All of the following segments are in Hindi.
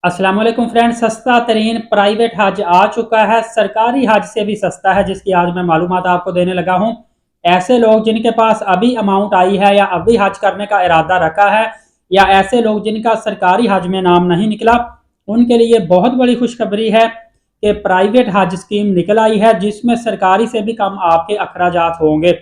अस्सलाम वालेकुम फ्रेंड्स, सस्ता तरीन प्राइवेट हज आ चुका है। सरकारी हज से भी सस्ता है, जिसकी आज मैं मालूमात आपको देने लगा हूं। ऐसे लोग जिनके पास अभी अमाउंट आई है या अभी हज करने का इरादा रखा है, या ऐसे लोग जिनका सरकारी हज में नाम नहीं निकला, उनके लिए बहुत बड़ी खुशखबरी है कि प्राइवेट हज स्कीम निकल आई है, जिसमें सरकारी से भी कम आपके अखराजात होंगे।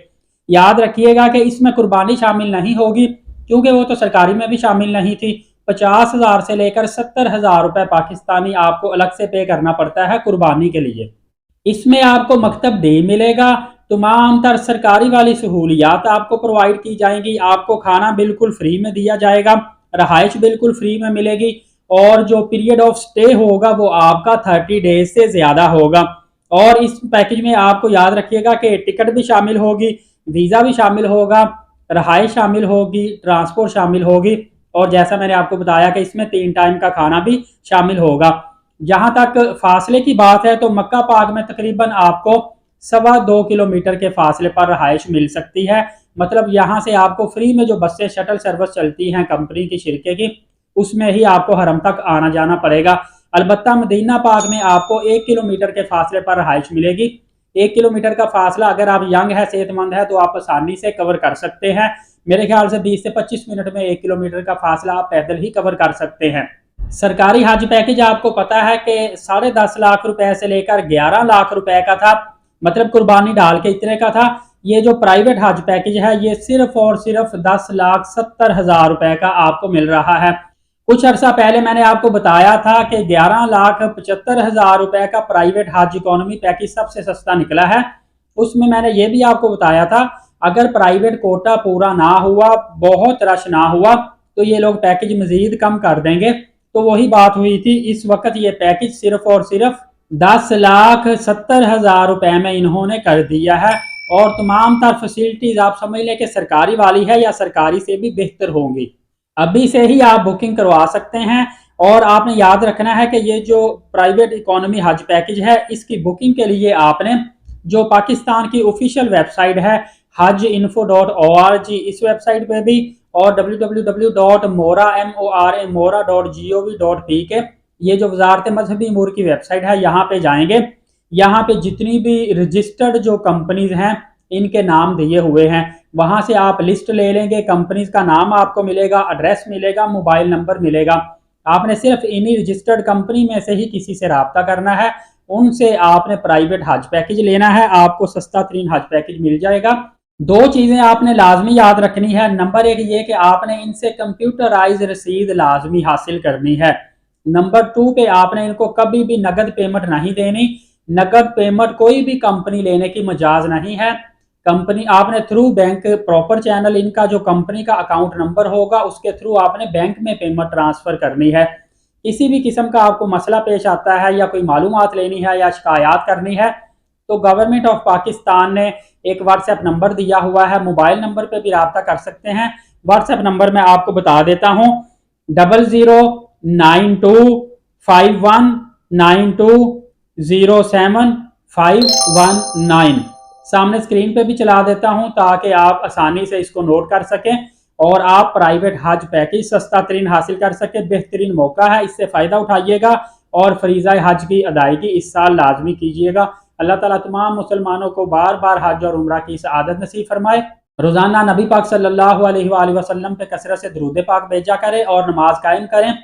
याद रखिएगा कि इसमें कुर्बानी शामिल नहीं होगी, क्योंकि वो तो सरकारी में भी शामिल नहीं थी। 50,000 से लेकर 70,000 रुपए पाकिस्तानी आपको अलग से पे करना पड़ता है कुर्बानी के लिए। इसमें आपको मकतब दे मिलेगा, तमाम तर सरकारी वाली सहूलियात आपको प्रोवाइड की जाएंगी। आपको खाना बिल्कुल फ्री में दिया जाएगा, रहाइश बिल्कुल फ्री में मिलेगी, और जो पीरियड ऑफ स्टे होगा वो आपका 30 डेज से ज्यादा होगा। और इस पैकेज में आपको याद रखिएगा कि टिकट भी शामिल होगी, वीजा भी शामिल होगा, रहाइश शामिल होगी, ट्रांसपोर्ट शामिल होगी, और जैसा मैंने आपको बताया कि इसमें 3 टाइम का खाना भी शामिल होगा। जहां तक फासले की बात है तो मक्का पाक में तकरीबन आपको 2.25 किलोमीटर के फासले पर रहाइश मिल सकती है। मतलब यहाँ से आपको फ्री में जो बसें शटल सर्विस चलती हैं कंपनी की शिरके की, उसमें ही आपको हरम तक आना जाना पड़ेगा। अलबत्ता मदीना पाक में आपको 1 किलोमीटर के फासले पर रहाइश मिलेगी। 1 किलोमीटर का फासला अगर आप यंग है, सेहतमंद है, तो आप आसानी से कवर कर सकते हैं। मेरे ख्याल से 20 से 25 मिनट में 1 किलोमीटर का फासला आप पैदल ही कवर कर सकते हैं। सरकारी हज पैकेज आपको पता है कि 10.5 लाख रुपए से लेकर 11 लाख रुपए का था, मतलब कुर्बानी डाल के इतने का था। ये जो प्राइवेट हज पैकेज है, ये सिर्फ और सिर्फ 10,70,000 रुपए का आपको मिल रहा है। कुछ अर्सा पहले मैंने आपको बताया था कि 11,75,000 रुपए का प्राइवेट हज इकोनॉमी पैकेज सबसे सस्ता निकला है। उसमें मैंने ये भी आपको बताया था, अगर प्राइवेट कोटा पूरा ना हुआ, बहुत रश ना हुआ, तो ये लोग पैकेज मजीद कम कर देंगे। तो वही बात हुई थी। इस वक्त ये पैकेज सिर्फ और सिर्फ 10,70,000 रुपए में इन्होंने कर दिया है, और तमाम तर फैसिलिटीज आप समझ लें कि सरकारी वाली है या सरकारी से भी बेहतर होंगी। अभी से ही आप बुकिंग करवा सकते हैं। और आपने याद रखना है कि ये जो प्राइवेट इकोनॉमी हज पैकेज है, इसकी बुकिंग के लिए आपने जो पाकिस्तान की ऑफिशियल वेबसाइट है hajinfo.org, इस वेबसाइट पे भी, और www.mora.gov.pk, ये जो वजारत मजहबी अमूर की वेबसाइट है, यहाँ पे जाएंगे। यहाँ पे जितनी भी रजिस्टर्ड जो कंपनीज हैं, इनके नाम दिए हुए हैं। वहां से आप लिस्ट ले लेंगे, कंपनीज का नाम आपको मिलेगा, एड्रेस मिलेगा, मोबाइल नंबर मिलेगा। आपने सिर्फ इन्हीं रजिस्टर्ड कंपनी में से ही किसी से रब्ता करना है, उनसे आपने प्राइवेट हज पैकेज लेना है, आपको सस्ता तरीन हज पैकेज मिल जाएगा। 2 चीजें आपने लाजमी याद रखनी है। नंबर 1 ये कि आपने इनसे कंप्यूटराइज रसीद लाजमी हासिल करनी है। नंबर 2 पे आपने इनको कभी भी नगद पेमेंट नहीं देनी। नगद पेमेंट कोई भी कंपनी लेने की मजाज नहीं है। कंपनी आपने थ्रू बैंक प्रॉपर चैनल, इनका जो कंपनी का अकाउंट नंबर होगा उसके थ्रू आपने बैंक में पेमेंट ट्रांसफर करनी है। किसी भी किस्म का आपको मसला पेश आता है, या कोई मालूमात लेनी है, या शिकायत करनी है, तो गवर्नमेंट ऑफ पाकिस्तान ने एक व्हाट्सएप नंबर दिया हुआ है। मोबाइल नंबर पे भी रब्ता कर सकते हैं। व्हाट्सएप नंबर मैं आपको बता देता हूँ, 0092519207 सामने स्क्रीन पे भी चला देता हूं, ताकि आप आसानी से इसको नोट कर सकें और आप प्राइवेट हज पैकेज सस्ता तरीन हासिल कर सकें। बेहतरीन मौका है, इससे फ़ायदा उठाइएगा और फरीज़ा हज की अदायगी इस साल लाजमी कीजिएगा। अल्लाह ताला तमाम मुसलमानों को बार बार हज और उम्रा की सआदत नसीब फरमाए। रोज़ाना नबी पाक सल्लल्लाहु अलैहि वसल्लम पे कसरत से दुरूद पाक भेजा करें और नमाज कायम करें।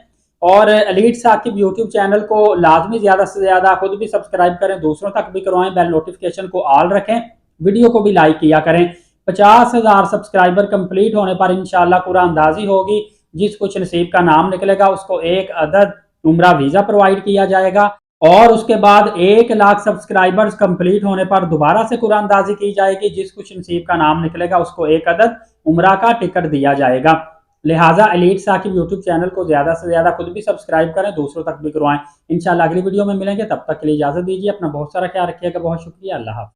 और एलीट साकिब यूट्यूब चैनल को लाजमी ज़्यादा से ज़्यादा खुद भी सब्सक्राइब करें, दूसरों तक भी करवाएं, बेल नोटिफिकेशन को ऑल रखें, वीडियो को भी लाइक किया करें। 50,000 सब्सक्राइबर कंप्लीट होने पर इंशाअल्लाह कुरानंदाजी होगी। जिस कुछ नसीब का नाम निकलेगा उसको 1 अदद उम्रा वीज़ा प्रोवाइड किया जाएगा, और उसके बाद 1 लाख सब्सक्राइबर्स कंप्लीट होने पर दोबारा से कुरानंदाजी की जाएगी। जिस कुछ नसीब का नाम निकलेगा उसको 1 अदद उम्रा का टिकट दिया जाएगा। लिहाजा एलीट साकिब यूट्यूब चैनल को ज़्यादा से ज़्यादा खुद भी सब्सक्राइब करें, दूसरों तक भी करवाएं। इंशाअल्लाह अगली वीडियो में मिलेंगे, तब तक के लिए इजाज़त दीजिए। अपना बहुत सारा ख्याल रखिएगा। बहुत शुक्रिया। अल्लाह हाफ़िज़।